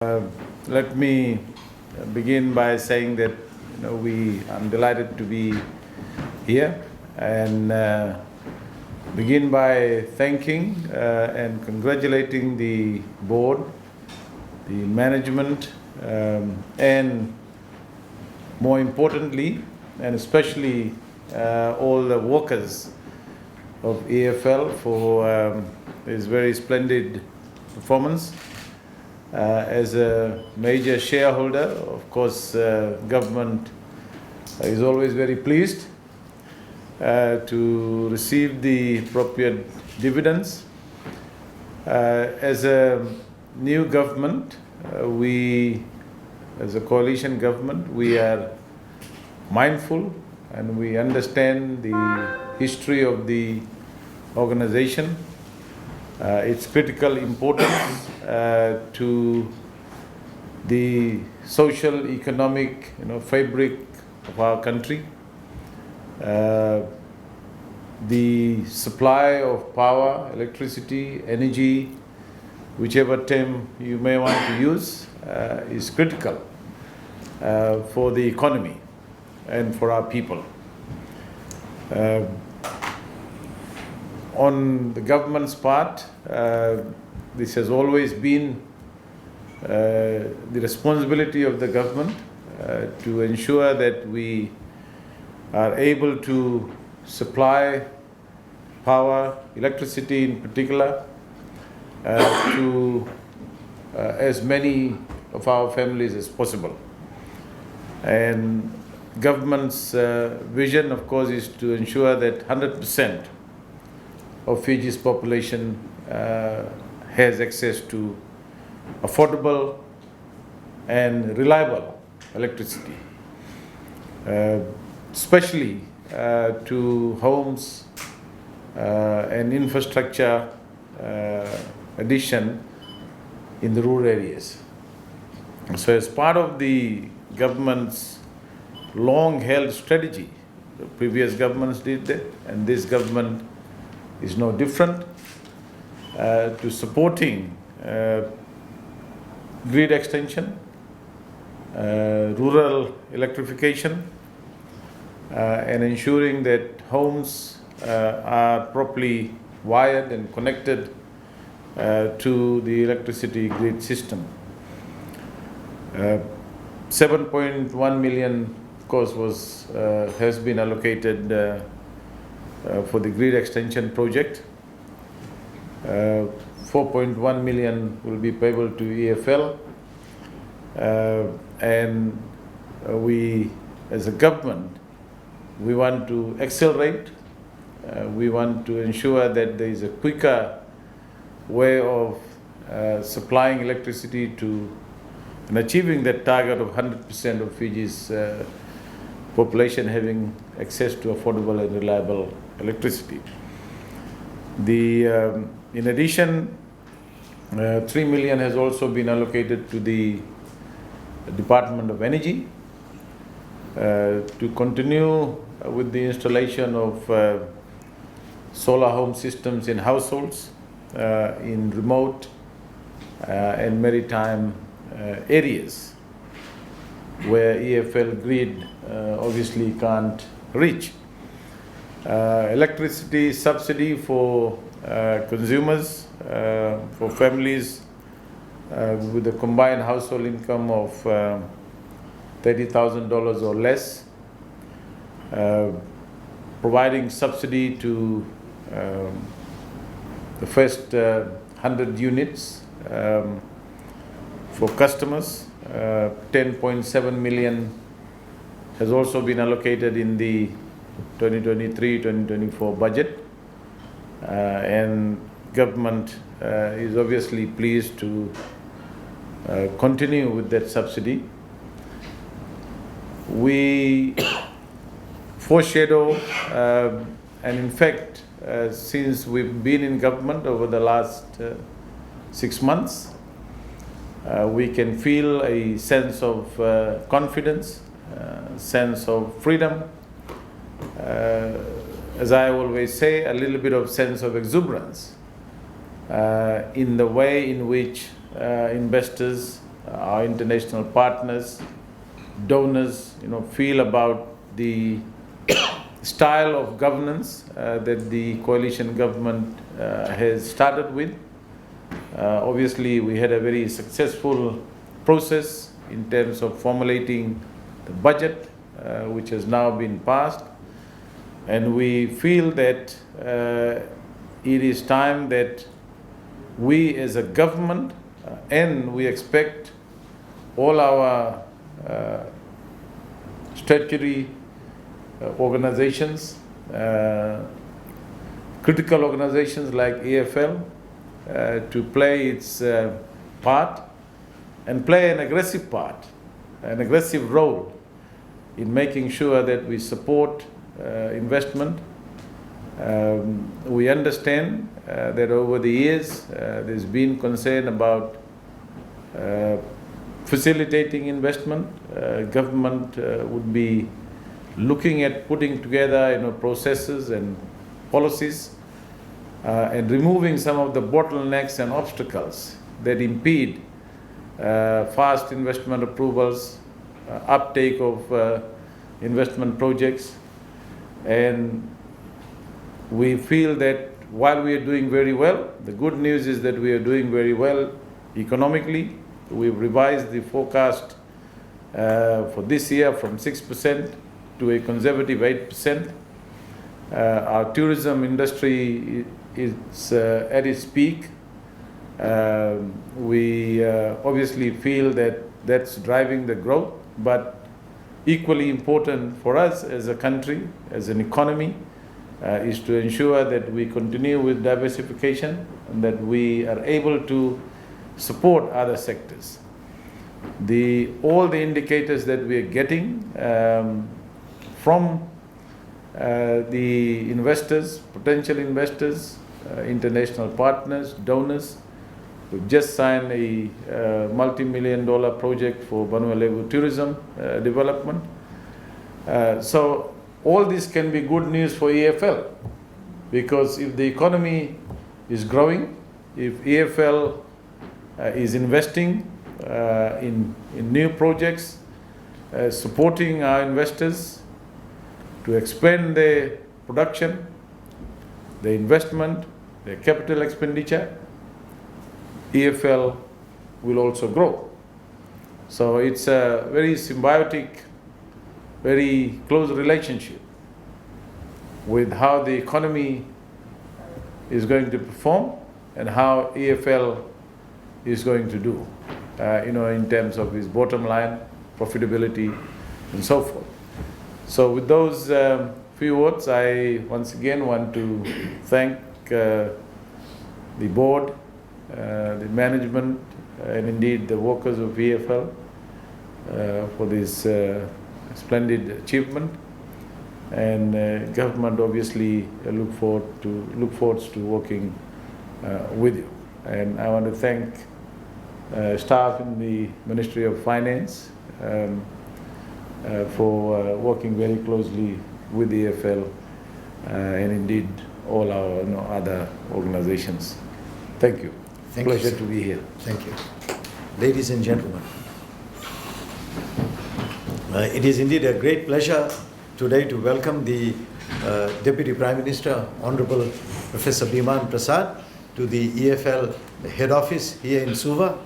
Let me begin by saying that I'm delighted to be here and begin by thanking and congratulating the board, the management, and more importantly, and especially all the workers of EFL for this very splendid performance. As a major shareholder, of course, government is always very pleased to receive the appropriate dividends. As a new government, we, as a coalition government, we are mindful and we understand the history of the organization, its critical importance to the social, economic, fabric of our country, the supply of power, electricity, energy, whichever term you may want to use, is critical for the economy and for our people. On the government's part, this has always been the responsibility of the government to ensure that we are able to supply power, electricity in particular, to as many of our families as possible. And government's vision, of course, is to ensure that 100% of Fiji's population has access to affordable and reliable electricity, especially to homes and infrastructure addition in the rural areas. So as part of the government's long-held strategy, the previous governments did that, and this government is no different, to supporting grid extension, rural electrification, and ensuring that homes are properly wired and connected to the electricity grid system. 7.1 million, of course, has been allocated for the grid extension project. 4.1 million will be payable to EFL, and we, as a government, we want to accelerate. We want to ensure that there is a quicker way of supplying electricity to and achieving that target of 100% of Fiji's population having access to affordable and reliable electricity. In addition, 3 million has also been allocated to the Department of Energy to continue with the installation of solar home systems in households, in remote and maritime areas where EFL grid obviously can't reach. Electricity subsidy for consumers, for families with a combined household income of $30,000 or less, providing subsidy to the first 100 units for customers. 10.7 million has also been allocated in the 2023-2024 budget, and government is obviously pleased to continue with that subsidy. We foreshadow, and in fact, since we've been in government over the last 6 months, we can feel a sense of confidence, sense of freedom, as I always say, a little bit of sense of exuberance in the way in which investors our international partners, donors, feel about the style of governance that the coalition government has started with. Obviously, we had a very successful process in terms of formulating the budget, which has now been passed. And we feel that it is time that we as a government, and we expect all our statutory organizations, critical organizations like EFL, to play its part and play an aggressive part, an aggressive role in making sure that we support investment. We understand that over the years there's been concern about facilitating investment. Government would be looking at putting together processes and policies and removing some of the bottlenecks and obstacles that impede fast investment approvals, uptake of investment projects. And we feel that while we are doing very well, the good news is that we are doing very well economically. We've revised the forecast for this year from 6% to a conservative 8%. Our tourism industry is at its peak. We obviously feel that that's driving the growth, but equally important for us as a country, as an economy, is to ensure that we continue with diversification and that we are able to support other sectors. All the indicators that we are getting from the investors, potential investors, international partners, donors. We've just signed a multi-million-dollar project for Vanuatu tourism development. So all this can be good news for EFL, because if the economy is growing, if EFL is investing in new projects, supporting our investors to expand their production, their investment, their capital expenditure, EFL will also grow. So it's a very symbiotic, very close relationship with how the economy is going to perform and how EFL is going to do, in terms of its bottom line, profitability, and so forth. So with those few words, I once again want to thank the board, the management, and indeed the workers of EFL for this splendid achievement. And government obviously look forward to working with you. And I want to thank staff in the Ministry of Finance for working very closely with the EFL and indeed all our other organizations. Thank you. Pleasure to be here. Thank you. Ladies and gentlemen, it is indeed a great pleasure today to welcome the Deputy Prime Minister, Honorable Professor Biman Prasad, to the EFL head office here in Suva.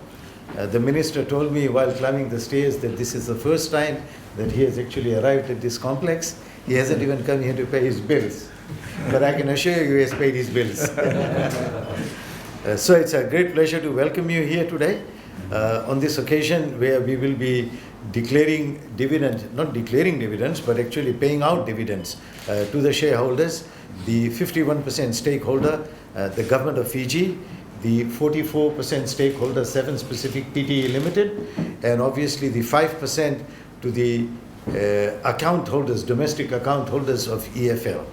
The Minister told me while climbing the stairs that this is the first time that he has actually arrived at this complex. He hasn't even come here to pay his bills, but I can assure you he has paid his bills. So it's a great pleasure to welcome you here today on this occasion where we will be declaring dividends, not declaring dividends, but actually paying out dividends to the shareholders, the 51% stakeholder, the Government of Fiji, the 44% stakeholder, 7 Pacific Pte Limited, and obviously the 5% to the account holders, domestic account holders of EFL.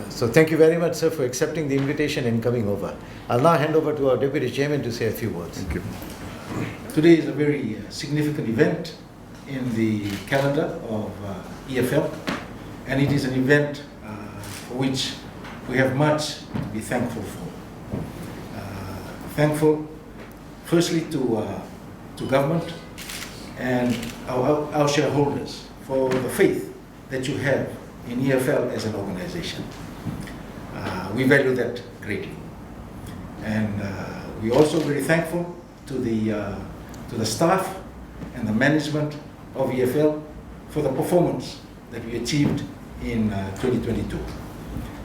So thank you very much, sir, for accepting the invitation and coming over. I'll now hand over to our Deputy Chairman to say a few words. Thank you. Today is a very significant event in the calendar of EFL, and it is an event for which we have much to be thankful for. Thankful, firstly, to to government and our shareholders for the faith that you have in EFL as an organization. We value that greatly. And we're also very thankful to the staff and the management of EFL for the performance that we achieved in 2022.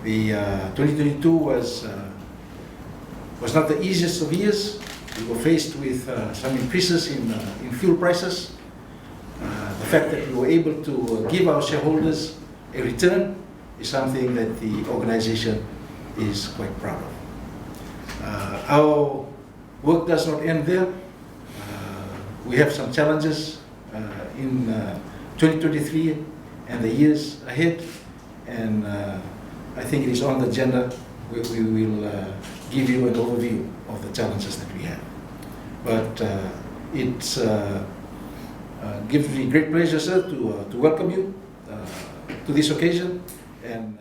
The 2022 was not the easiest of years. We were faced with some increases in fuel prices. The fact that we were able to give our shareholders a return is something that the organization is quite proud of. Our work does not end there. We have some challenges in 2023 and the years ahead, and I think it is on the agenda. We will give you an overview of the challenges that we have. But it gives me great pleasure, sir, to welcome you to this occasion. And